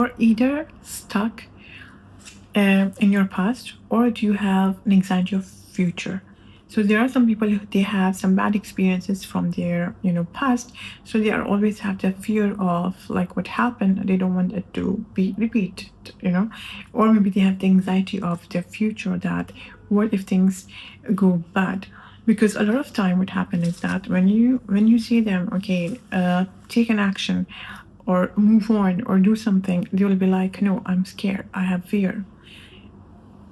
You're either stuck in your past, or do you have an anxiety of future? So there are some people who they have some bad experiences from their past, so they are always have the fear of like what happened. They don't want it to be repeated. Or maybe they have the anxiety of their future, that what if things go bad. Because a lot of time what happens is that when you see them, okay, take an action or move on or do something, they will be like, no, I'm scared, I have fear.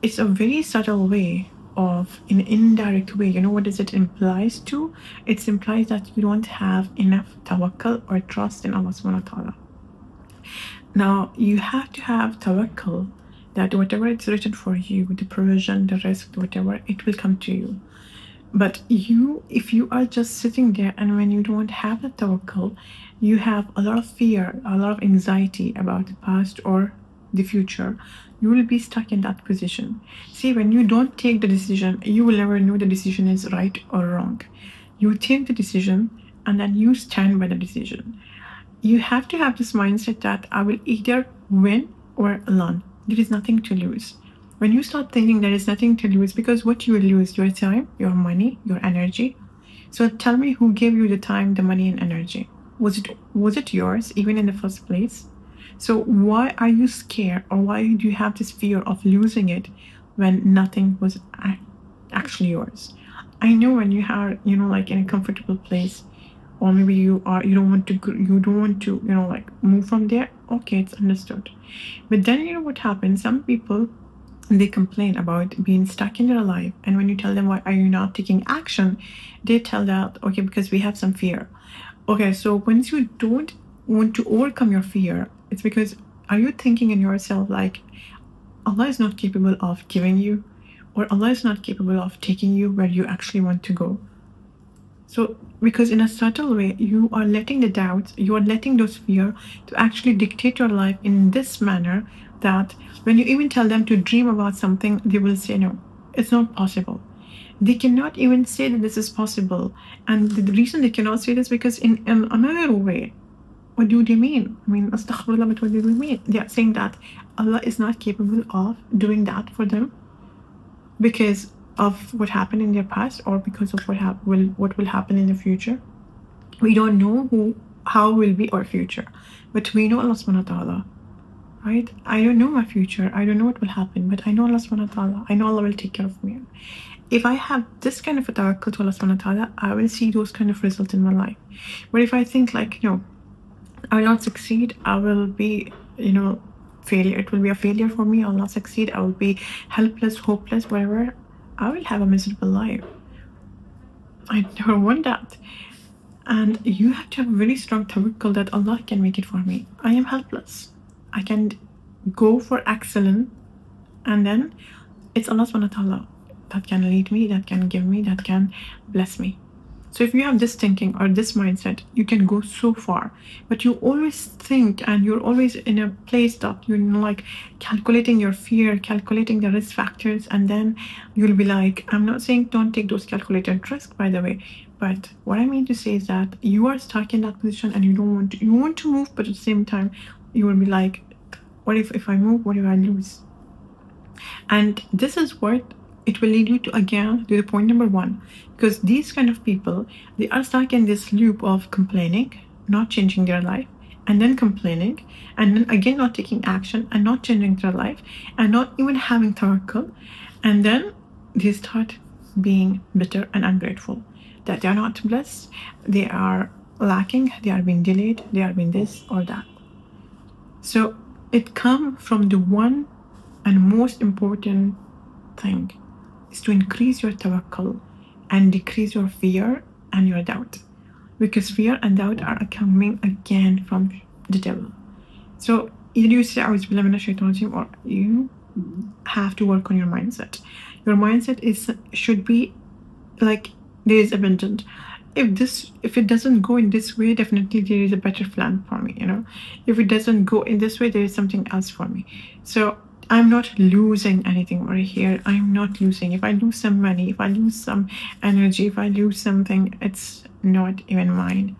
It's a very subtle way of, in an indirect way. You know what does it implies to? It implies that you don't have enough tawakkul or trust in Allah subhanahu wa ta'ala. Now you have to have tawakkul that whatever it's written for you, the provision, the risk, whatever, it will come to you. But if you are just sitting there and when you don't have the tawakkul, you have a lot of fear, a lot of anxiety about the past or the future, you will be stuck in that position. See, when you don't take the decision, you will never know the decision is right or wrong. You take the decision and then you stand by the decision. You have to have this mindset that I will either win or learn. There is nothing to lose. When you start thinking there is nothing to lose, because what you will lose, your time, your money, your energy. So tell me, who gave you the time, the money, and energy? Was it yours even in the first place? So why are you scared, or why do you have this fear of losing it when nothing was actually yours? I know when you are, like in a comfortable place, or maybe you don't want to, like move from there. Okay, it's understood. But then what happens? Some people, they complain about being stuck in their life, and when you tell them why are you not taking action, they tell that, okay, because we have some fear. Okay, so once you don't want to overcome your fear, it's because, are you thinking in yourself like Allah is not capable of giving you, or Allah is not capable of taking you where you actually want to go? So, because in a subtle way, you are letting the doubts, you are letting those fear to actually dictate your life in this manner, that when you even tell them to dream about something, they will say, no, it's not possible. They cannot even say that this is possible. And the reason they cannot say this, because in another way, what do they mean? I mean, astaghfirullah, but what do they mean? They are saying that Allah is not capable of doing that for them because of what happened in their past, or because of what will happen in the future. We don't know how will be our future, but we know Allah subhanahu wa ta'ala, right? I don't know my future, I don't know what will happen, but I know Allah subhanahu wa ta'ala. I know Allah will take care of me. If I have this kind of a tawakkul to Allah subhanahu wa ta'ala, I will see those kind of results in my life. But if I think like, I will not succeed, I will be, failure, it will be a failure for me, I'll not succeed, I will be helpless, hopeless, whatever, I will have a miserable life. I never want that. And you have to have a very strong tawakkul that Allah can make it for me. I am helpless. I can go for excellence, and then it's Allah subhanahu wa ta'ala that can lead me, that can give me, that can bless me. So if you have this thinking or this mindset, you can go so far. But you always think, and you're always in a place that you're like calculating your fear, calculating the risk factors, and then you'll be like, I'm not saying don't take those calculated risks, by the way, but what I mean to say is that you are stuck in that position and you want to move, but at the same time you will be like, what if I move, what if I lose? And this is what it will lead you to, again, to the point number one. Because these kind of people, they are stuck in this loop of complaining, not changing their life, and then complaining, and then again not taking action and not changing their life, and not even having tawakkul. And then they start being bitter and ungrateful, that they are not blessed, they are lacking, they are being delayed, they are being this or that. So it comes from the one and most important thing is to increase your tawakkul and decrease your fear and your doubt, because fear and doubt are coming again from the devil. So either you say "A'udhu billahi minash shaitanir rajeem," or you have to work on your mindset. Your mindset should be like, there is abundant. If it doesn't go in this way, definitely there is a better plan for me. If it doesn't go in this way, there is something else for me. So I'm not losing anything over here. I'm not losing. If I lose some money, if I lose some energy, if I lose something, it's not even mine.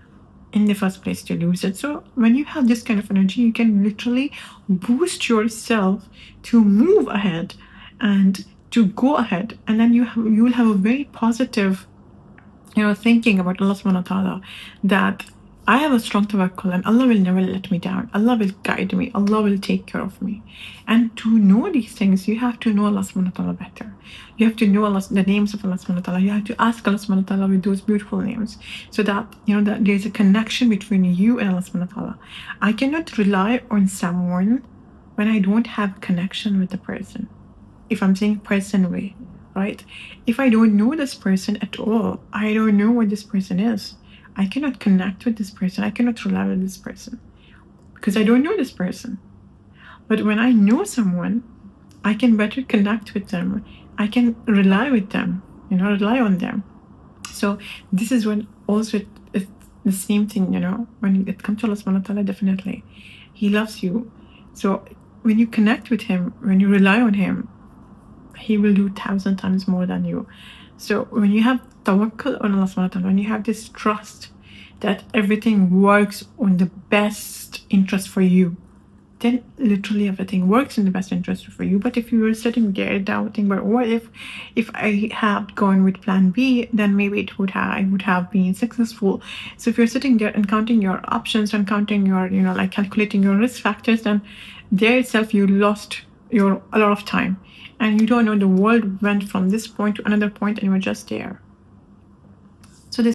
in the first place to lose it. So when you have this kind of energy, you can literally boost yourself to move ahead and to go ahead, and then you will have a very positive, thinking about Allah subhanahu wa ta'ala, that I have a strong tawakkul and Allah will never let me down. Allah will guide me. Allah will take care of me. And to know these things, you have to know Allah subhanahu wa ta'ala better. You have to know the names of Allah subhanahu wa ta'ala. You have to ask Allah subhanahu wa ta'ala with those beautiful names, so that, that there's a connection between you and Allah subhanahu wa ta'ala. I cannot rely on someone when I don't have a connection with the person. If I'm saying person way, right? If I don't know this person at all, I don't know what this person is, I cannot connect with this person, I cannot rely on this person, because I don't know this person. But when I know someone, I can better connect with them, I can rely with them, rely on them. So this is when also it's the same thing, when it comes to Allah subhanahu wa ta'ala, definitely He loves you. So when you connect with Him, when you rely on Him, He will do 1,000 times more than you. So when you have tawakkul on Allah subhanahu wa ta'ala, when you have this trust that everything works on the best interest for you, then literally everything works in the best interest for you. But if you were sitting there doubting, but what if I had gone with plan B, then maybe I would have been successful. So if you're sitting there and counting your options and counting your, like calculating your risk factors, then there itself you lost a lot of time, and you don't know, the world went from this point to another point and you were just there.